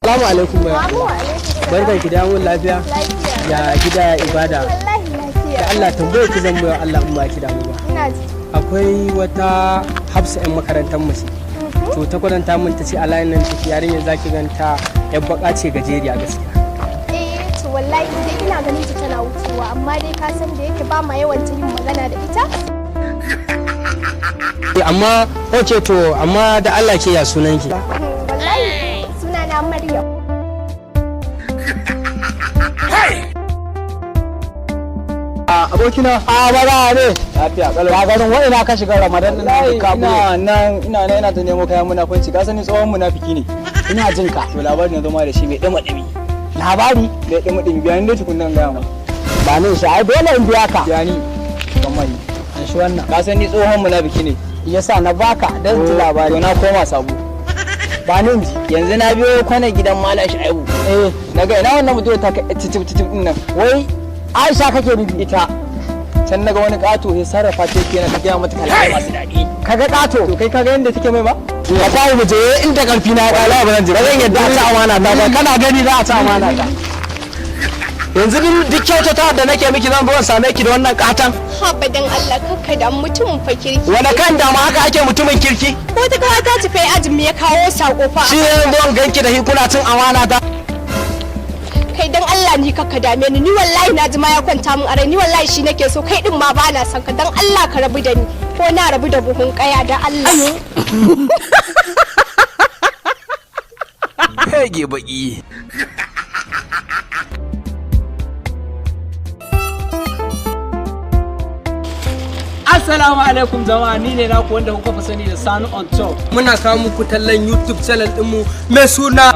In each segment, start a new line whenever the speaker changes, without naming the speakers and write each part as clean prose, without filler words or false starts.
Assalamu alaikum bai. Barkan ki da mun lafiya. Ya gida ya ibada.
Wallahi lafiya.
Da Allah tambaye ki zan bayar Allah in ba ki damu ba.
Ina ji.
Akwai wata Hafsa ƴan makarantar mu ce. To ta kwadanta mun ta ce a layin nan take yarinyar zaki ganta ƴan baka ce gajeriya gaskiya.
To wallahi dai ina ganin ta tana wucewa amma dai ka san da yake ba ma yawan yin magana da ita.
Amma oke to amma da Allah ke ya sunan ki.
Wallahi sunana Maryam.
Abokina a bara ne lafiya kalau ga garin wai na ka shiga Ramadan din ka ina ta nemo kayan munafunci ka sani tsohon munafiki ne ina jin ka to labarin ya zama da shi mai dama dami labari mai dama dami bayani da tukun nan ga mu ba ne shi ai dole in biya ka bayani kamar an shi wannan ka sani tsohon munafiki ne yasa na baka dan ji labari to na koma sabo ba ne yanzu na biyo kwana gidan Malam Shaibu naga ina wannan mutum ta titip din nan wai Aisha kake nufi ita can naga wani kato sai sarrafa ta yake na gaya mata kalmai masu daɗi kaga kato to kai kaga yanda take mai ba ka tayi mu je inda karfi na kala ba zan je ba zan yadda a ci amana ta ba kana gani za a ci amana ta yanzu duk kyautata da nake miki zan zo same ki da wannan katan
Abadan Allah kakka da mutumin fa kirki.
wani kan da ma haka ake mutumin kirki
Wata kawai ta ci kai ajin ya kawo sako fa.
shi ne zo ganki da hikuna cin amana ta
Kai dan Allah ni kakka dame ni wallahi na ji ma ya kwanta min a rai ni wallahi shi nake so kai din ma ba na son ka dan Allah ka rabu da ni ko na rabu da buhun kaya da Allah.
Hege baki.
Assalamu alaikum jama'a ni ne naku wanda kuka fi sani da Sani on top.
muna kawo muku tallan YouTube channel ɗinmu mai suna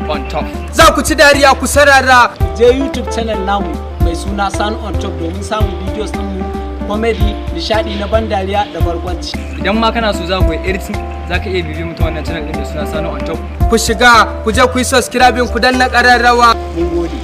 On top.
za ku ci dariya ku sarara
Je YouTube channel namu mai suna Sani on top domin samun videos ɗinmu comedy, nishadi na ban dariya da barkwanci.
Idan ma kana so za ku yi editing za ka iya bibiyo mutum wannan channel din da suna Sani on top.
ku shiga ku je ku yi subscribing ku danna ƙararrawa mun gode